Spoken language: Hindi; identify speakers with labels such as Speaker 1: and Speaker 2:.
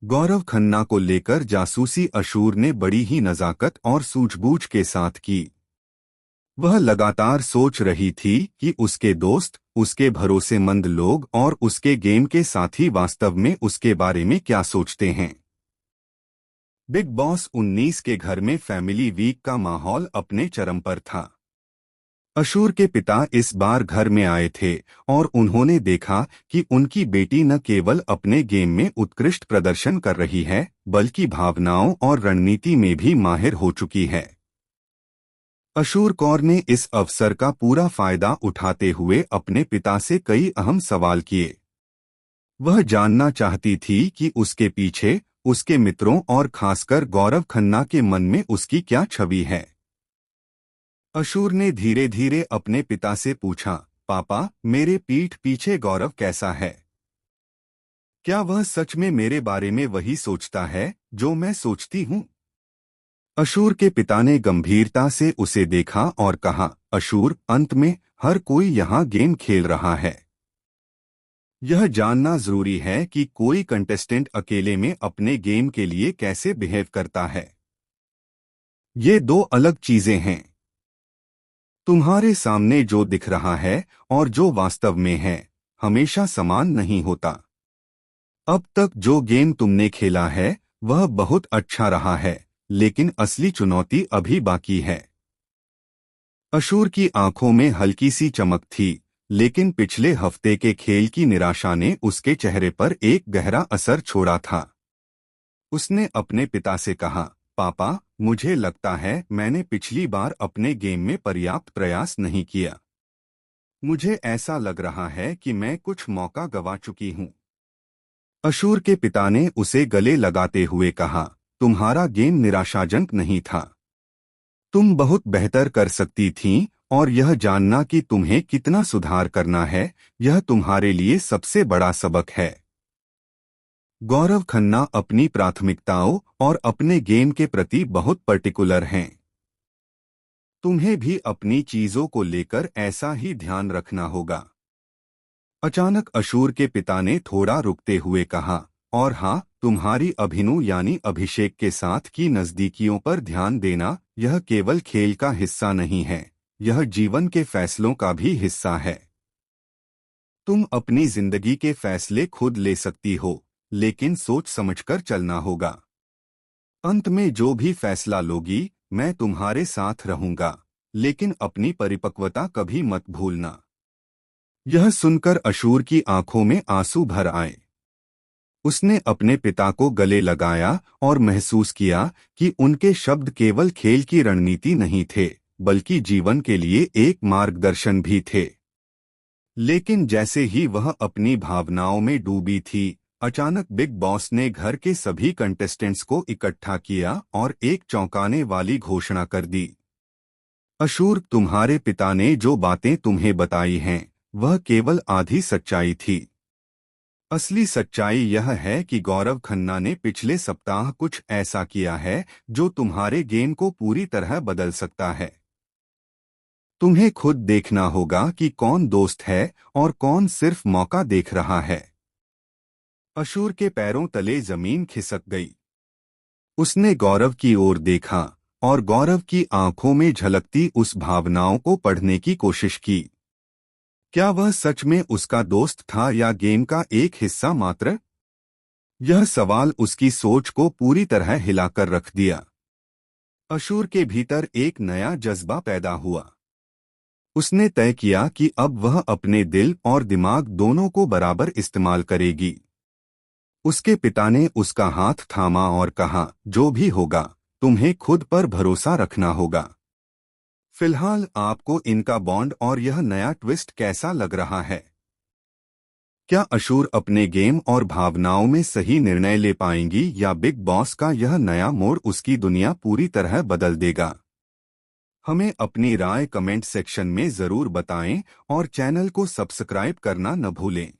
Speaker 1: गौरव खन्ना को लेकर जासूसी अशूर ने बड़ी ही नज़ाकत और सूझबूझ के साथ की। वह लगातार सोच रही थी कि उसके दोस्त, उसके भरोसेमंद लोग और उसके गेम के साथी वास्तव में उसके बारे में क्या सोचते हैं। बिग बॉस 19 के घर में फैमिली वीक का माहौल अपने चरम पर था। अशूर के पिता इस बार घर में आए थे और उन्होंने देखा कि उनकी बेटी न केवल अपने गेम में उत्कृष्ट प्रदर्शन कर रही है, बल्कि भावनाओं और रणनीति में भी माहिर हो चुकी है। अशूर कौर ने इस अवसर का पूरा फायदा उठाते हुए अपने पिता से कई अहम सवाल किए। वह जानना चाहती थी कि उसके पीछे, उसके मित्रों और खासकर गौरव खन्ना के मन में उसकी क्या छवि है। अशूर ने धीरे धीरे अपने पिता से पूछा, पापा, मेरे पीठ पीछे गौरव कैसा है? क्या वह सच में मेरे बारे में वही सोचता है जो मैं सोचती हूँ? अशूर के पिता ने गंभीरता से उसे देखा और कहा, अशूर, अंत में हर कोई यहाँ गेम खेल रहा है। यह जानना जरूरी है कि कोई कंटेस्टेंट अकेले में अपने गेम के लिए कैसे बिहेव करता है। ये दो अलग चीजें हैं। तुम्हारे सामने जो दिख रहा है और जो वास्तव में है, हमेशा समान नहीं होता। अब तक जो गेम तुमने खेला है वह बहुत अच्छा रहा है, लेकिन असली चुनौती अभी बाकी है। अशूर की आंखों में हल्की सी चमक थी, लेकिन पिछले हफ्ते के खेल की निराशा ने उसके चेहरे पर एक गहरा असर छोड़ा था। उसने अपने पिता से कहा, पापा, मुझे लगता है मैंने पिछली बार अपने गेम में पर्याप्त प्रयास नहीं किया। मुझे ऐसा लग रहा है कि मैं कुछ मौका गंवा चुकी हूँ। अशूर के पिता ने उसे गले लगाते हुए कहा, तुम्हारा गेम निराशाजनक नहीं था। तुम बहुत बेहतर कर सकती थीं और यह जानना कि तुम्हें कितना सुधार करना है, यह तुम्हारे लिए सबसे बड़ा सबक है। गौरव खन्ना अपनी प्राथमिकताओं और अपने गेम के प्रति बहुत पर्टिकुलर हैं। तुम्हें भी अपनी चीजों को लेकर ऐसा ही ध्यान रखना होगा। अचानक अशूर के पिता ने थोड़ा रुकते हुए कहा, और हाँ, तुम्हारी अभिनव यानी अभिषेक के साथ की नजदीकियों पर ध्यान देना, यह केवल खेल का हिस्सा नहीं है, यह जीवन के फैसलों का भी हिस्सा है। तुम अपनी जिंदगी के फैसले खुद ले सकती हो, लेकिन सोच समझकर चलना होगा। अंत में जो भी फैसला लोगी, मैं तुम्हारे साथ रहूंगा, लेकिन अपनी परिपक्वता कभी मत भूलना। यह सुनकर अशूर की आंखों में आंसू भर आए। उसने अपने पिता को गले लगाया और महसूस किया कि उनके शब्द केवल खेल की रणनीति नहीं थे, बल्कि जीवन के लिए एक मार्गदर्शन भी थे। लेकिन जैसे ही वह अपनी भावनाओं में डूबी थी, अचानक बिग बॉस ने घर के सभी कंटेस्टेंट्स को इकट्ठा किया और एक चौंकाने वाली घोषणा कर दी। अशूर, तुम्हारे पिता ने जो बातें तुम्हें बताई हैं, वह केवल आधी सच्चाई थी। असली सच्चाई यह है कि गौरव खन्ना ने पिछले सप्ताह कुछ ऐसा किया है जो तुम्हारे गेम को पूरी तरह बदल सकता है। तुम्हें खुद देखना होगा कि कौन दोस्त है और कौन सिर्फ मौका देख रहा है। अशूर के पैरों तले जमीन खिसक गई। उसने गौरव की ओर देखा और गौरव की आंखों में झलकती उस भावनाओं को पढ़ने की कोशिश की। क्या वह सच में उसका दोस्त था या गेम का एक हिस्सा मात्र? यह सवाल उसकी सोच को पूरी तरह हिलाकर रख दिया। अशूर के भीतर एक नया जज्बा पैदा हुआ। उसने तय किया कि अब वह अपने दिल और दिमाग दोनों को बराबर इस्तेमाल करेगी। उसके पिता ने उसका हाथ थामा और कहा, जो भी होगा, तुम्हें खुद पर भरोसा रखना होगा। फिलहाल आपको इनका बॉन्ड और यह नया ट्विस्ट कैसा लग रहा है? क्या अशूर अपने गेम और भावनाओं में सही निर्णय ले पाएंगी या बिग बॉस का यह नया मोड़ उसकी दुनिया पूरी तरह बदल देगा? हमें अपनी राय कमेंट सेक्शन में जरूर बताएं और चैनल को सब्सक्राइब करना न भूलें।